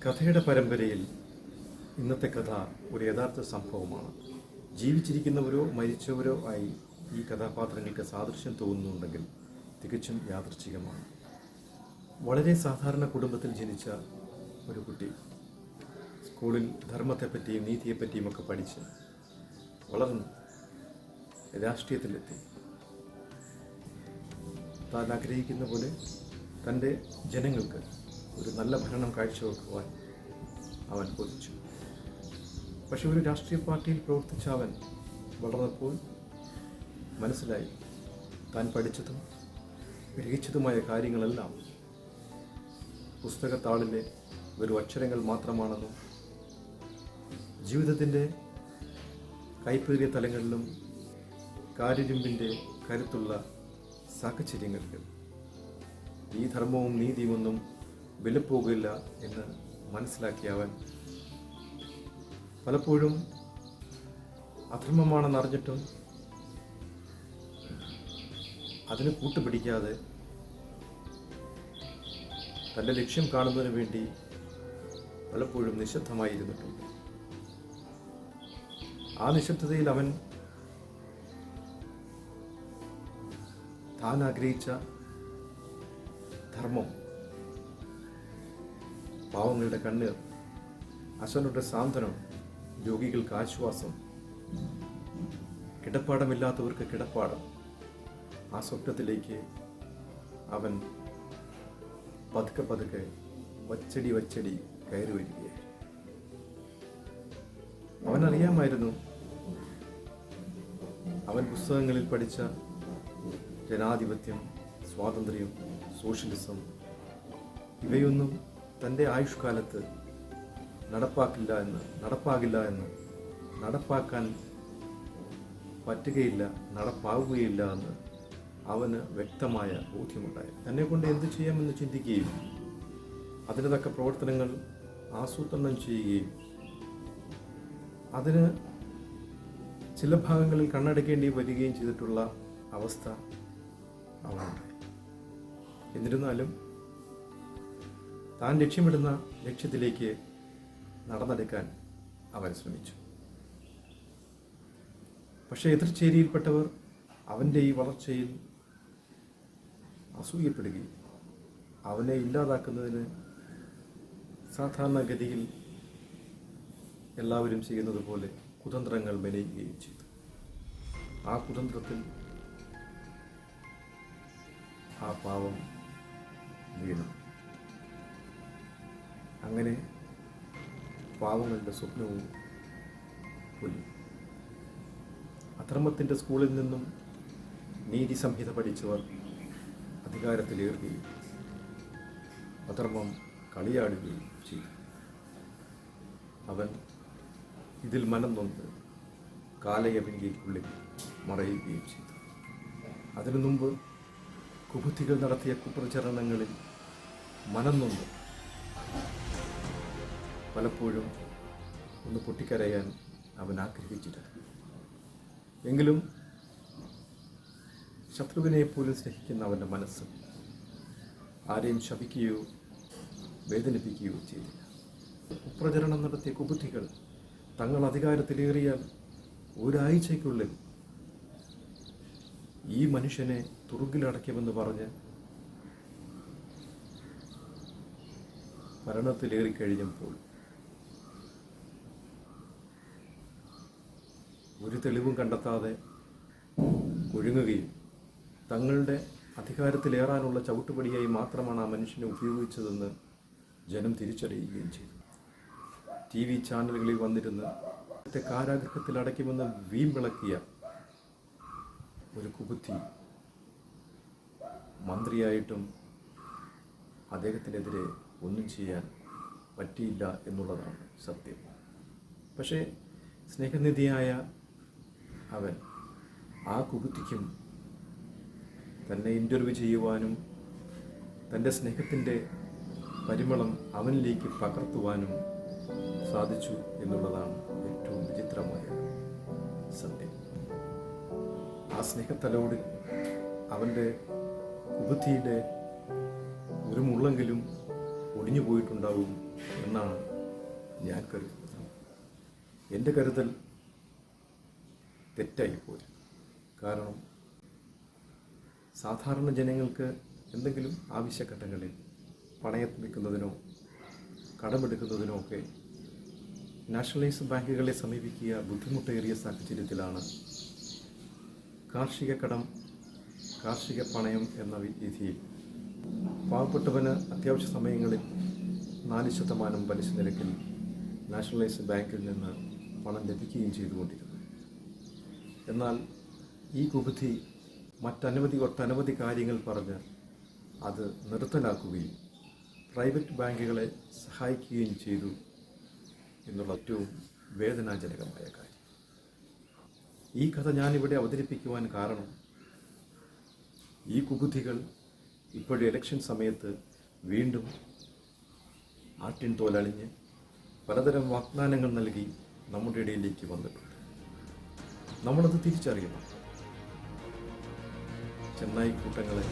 കഥയുടെ പരമ്പരയിൽ ഇന്നത്തെ കഥ ഒരു യഥാർത്ഥ സംഭവമാണ്. ജീവിച്ചിരിക്കുന്നവരോ മരിച്ചവരോ ആയി ഈ കഥാപാത്രങ്ങൾക്ക് സാദൃശ്യം തോന്നുന്നുണ്ടെങ്കിൽ തികച്ചും യാദൃച്ഛികമാണ്. വളരെ സാധാരണ കുടുംബത്തിൽ ജനിച്ച ഒരു കുട്ടി സ്കൂളിൽ ധർമ്മത്തെപ്പറ്റിയും നീതിയെപ്പറ്റിയും ഒക്കെ പഠിച്ച് വളർന്ന് രാഷ്ട്രീയത്തിലെത്തി. താൻ ആഗ്രഹിക്കുന്ന പോലെ തൻ്റെ ജനങ്ങൾക്ക് ഒരു നല്ല ഭരണം കാഴ്ചവെക്കുവാൻ അവൻ കൊതിച്ചു. പക്ഷെ ഒരു രാഷ്ട്രീയ പാർട്ടിയിൽ പ്രവർത്തിച്ച അവൻ വളർന്നപ്പോൾ മനസ്സിലായി താൻ പഠിച്ചതും ഗ്രഹിച്ചതുമായ കാര്യങ്ങളെല്ലാം പുസ്തകത്താളിലെ ഒരു അക്ഷരങ്ങൾ മാത്രമാണെന്നും ജീവിതത്തിൻ്റെ കൈപ്പേറിയ തലങ്ങളിലും കാരിരുമ്പിൻ്റെ കരുത്തുള്ള സാഹചര്യങ്ങൾക്ക് ഈ ധർമ്മവും നീതിയുമൊന്നും വിലപ്പോകില്ല എന്ന് മനസ്സിലാക്കിയ അവൻ പലപ്പോഴും അധർമ്മമാണെന്നറിഞ്ഞിട്ടും അതിന് കൂട്ടുപിടിക്കാതെ തൻ്റെ ലക്ഷ്യം കാണുന്നതിന് വേണ്ടി പലപ്പോഴും നിശബ്ദമായിരുന്നിട്ടുണ്ട്. ആ നിശബ്ദതയിൽ അവൻ താൻ ആഗ്രഹിച്ച ധർമ്മം, പാവങ്ങളുടെ കണ്ണീർ, അശനരുടെ സാന്ത്വനം, രോഗികൾക്ക് ആശ്വാസം, കിടപ്പാടമില്ലാത്തവർക്ക് കിടപ്പാടം, ആ സ്വപ്നത്തിലേക്ക് അവൻ പതുക്കെ പതുക്കെ വച്ചടി കയറി വരികയായി. അവനറിയാമായിരുന്നു അവൻ പുസ്തകങ്ങളിൽ പഠിച്ച ജനാധിപത്യം, സ്വാതന്ത്ര്യം, സോഷ്യലിസം ഇവയൊന്നും തൻ്റെ ആയുഷ്കാലത്ത് നടപ്പാകില്ല എന്ന് നടപ്പാക്കാൻ പറ്റുകയില്ല, നടപ്പാവുകയില്ല എന്ന് അവന് വ്യക്തമായ ബോധ്യമുണ്ടായി. തന്നെക്കൊണ്ട് എന്ത് ചെയ്യാമെന്ന് ചിന്തിക്കുകയും അതിന് തക്ക പ്രവർത്തനങ്ങൾ ആസൂത്രണം ചെയ്യുകയും അതിന് ചില ഭാഗങ്ങളിൽ കണ്ണടക്കേണ്ടി വരികയും ചെയ്തിട്ടുള്ള അവസ്ഥ അവനുണ്ടായി. എന്നിരുന്നാലും താൻ ലക്ഷ്യമിടുന്ന ലക്ഷ്യത്തിലേക്ക് നടന്നെടുക്കാൻ അവൻ ശ്രമിച്ചു. പക്ഷേ എതിർചേരിയിൽപ്പെട്ടവർ അവൻ്റെ ഈ വളർച്ചയിൽ അസൂയപ്പെടുകയും അവനെ ഇല്ലാതാക്കുന്നതിന് സാധാരണഗതിയിൽ എല്ലാവരും ചെയ്യുന്നത് പോലെ കുതന്ത്രങ്ങൾ മെനയുകയും ചെയ്തു. ആ കുതന്ത്രത്തിൽ ആ പാവം വീണു. അങ്ങനെ പാവങ്ങളുടെ സ്വപ്നവും പൊലിഞ്ഞു. അധർമ്മത്തിൻ്റെ സ്കൂളിൽ നിന്നും നീതി സംഹിത പഠിച്ചവർ അധികാരത്തിലേറുകയും അധർമ്മം കളിയാടുകയും ചെയ്തു. അവൻ ഇതിൽ മനം നൊന്ത് കാലയവനികയ്ക്കുള്ളിൽ മറയുകയും ചെയ്തു. അതിനു മുമ്പ് കുബുദ്ധികൾ നടത്തിയ കുപ്രചരണങ്ങളിൽ മനം നൊന്ത് പലപ്പോഴും ഒന്ന് പൊട്ടിക്കരയാൻ അവൻ ആഗ്രഹിച്ചിട്ടുണ്ട്. എങ്കിലും ശത്രുവിനെ പോലും സ്നേഹിക്കുന്ന അവൻ്റെ മനസ്സ് ആരെയും ശപിക്കുകയോ വേദനിപ്പിക്കുകയോ ചെയ്തില്ല. കുപ്രചരണം നടത്തിയ കുബുദ്ധികൾ തങ്ങൾ അധികാരത്തിലേറിയാൽ ഒരാഴ്ചയ്ക്കുള്ളിൽ ഈ മനുഷ്യനെ തുറുങ്കിലടയ്ക്കുമെന്ന് പറഞ്ഞ് ഭരണത്തിലേറിക്കഴിഞ്ഞപ്പോൾ ഒരു തെളിവും കണ്ടെത്താതെ ഒഴുങ്ങുകയും തങ്ങളുടെ അധികാരത്തിലേറാനുള്ള ചവിട്ടുപടിയായി മാത്രമാണ് ആ മനുഷ്യനെ ഉപയോഗിച്ചതെന്ന് ജനം തിരിച്ചറിയുകയും ചെയ്തു. TV ചാനലുകളിൽ വന്നിരുന്ന് കാരാഗൃഹത്തിൽ അടയ്ക്കുമെന്ന് വീമ്പിളക്കിയ ഒരു കുബുദ്ധി മന്ത്രിയായിട്ടും അദ്ദേഹത്തിനെതിരെ ഒന്നും ചെയ്യാൻ പറ്റിയില്ല എന്നുള്ളതാണ് സത്യം. പക്ഷേ സ്നേഹനിധിയായ അവൻ ആ കുബുദ്ധിക്കും തന്നെ ഇൻ്റർവ്യൂ ചെയ്യുവാനും തൻ്റെ സ്നേഹത്തിൻ്റെ പരിമളം അവനിലേക്ക് പകർത്തുവാനും സാധിച്ചു എന്നുള്ളതാണ് ഏറ്റവും വിചിത്രമായ സത്യം. ആ സ്നേഹത്തലോട് അവൻ്റെ കുബുദ്ധിയുടെ ഒരു മുള്ളെങ്കിലും ഒടിഞ്ഞു പോയിട്ടുണ്ടാവും എന്നാണ് ഞാൻ കരുതുന്നത്. എൻ്റെ കരുതൽ തെറ്റായിപ്പോയി. കാരണം സാധാരണ ജനങ്ങൾക്ക് എന്തെങ്കിലും ആവശ്യഘട്ടങ്ങളിൽ പണയം വയ്ക്കുന്നതിനോ കടമെടുക്കുന്നതിനോ ഒക്കെ നാഷണലൈസ്ഡ് ബാങ്കുകളെ സമീപിക്കുക ബുദ്ധിമുട്ടേറിയ സാഹചര്യത്തിലാണ് കാർഷിക കടം, കാർഷിക പണയം എന്ന രീതിയിൽ പാവപ്പെട്ടവന് അത്യാവശ്യ സമയങ്ങളിൽ 4% പലിശ നിരക്കിൽ നാഷണലൈസ്ഡ് ബാങ്കിൽ നിന്ന് പണം ലഭിക്കുകയും ചെയ്തുകൊണ്ടിരുന്നു. എന്നാൽ ഈ കുബുദ്ധി ഒട്ടനവധി കാര്യങ്ങൾ പറഞ്ഞ് അത് നിർത്തലാക്കുകയും പ്രൈവറ്റ് ബാങ്കുകളെ സഹായിക്കുകയും ചെയ്തു എന്നുള്ള ഏറ്റവും വേദനാജനകമായ കാര്യം. ഈ കഥ ഞാനിവിടെ അവതരിപ്പിക്കുവാൻ കാരണം ഈ കുബുദ്ധികൾ ഇപ്പോഴും ഇലക്ഷൻ സമയത്ത് വീണ്ടും ആട്ടിൻ തോലണിഞ്ഞ് പലതരം വാഗ്ദാനങ്ങൾ നൽകി നമ്മുടെ ഇടയിലേക്ക് വന്നിട്ടുണ്ട്. നമ്മളത് തിരിച്ചറിയണം. ചെന്നായി കൂട്ടങ്ങളെ,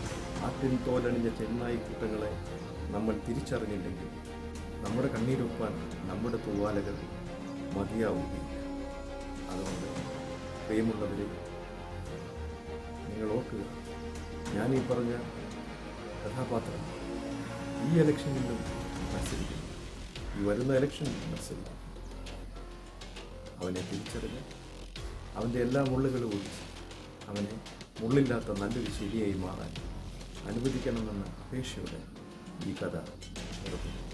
ആട്ടിൻ തോലണിഞ്ഞ ചെന്നായി കൂട്ടങ്ങളെ നമ്മൾ തിരിച്ചറിഞ്ഞില്ലെങ്കിൽ നമ്മുടെ കണ്ണീരൊപ്പാൻ നമ്മുടെ തൂവാലകൾ മതിയാവുകയില്ല. അതുകൊണ്ട് പ്രിയമുള്ളവരെ, നിങ്ങൾ ഓർക്കുക, ഞാനീ പറഞ്ഞ കഥാപാത്രം ഈ ഇലക്ഷനിലും മത്സരിക്കുന്നു, ഈ വരുന്ന ഇലക്ഷനിൽ മത്സരിക്കുന്നു. അവനെ തിരിച്ചറിഞ്ഞ് അവൻ്റെ എല്ലാ മുള്ളുകളും ഒഴിച്ച് അവനെ മുള്ളില്ലാത്ത നല്ലൊരു ശരിയായി മാറാൻ അനുവദിക്കണമെന്ന അപേക്ഷയോടെ ഈ കഥ നിർത്തുന്നു.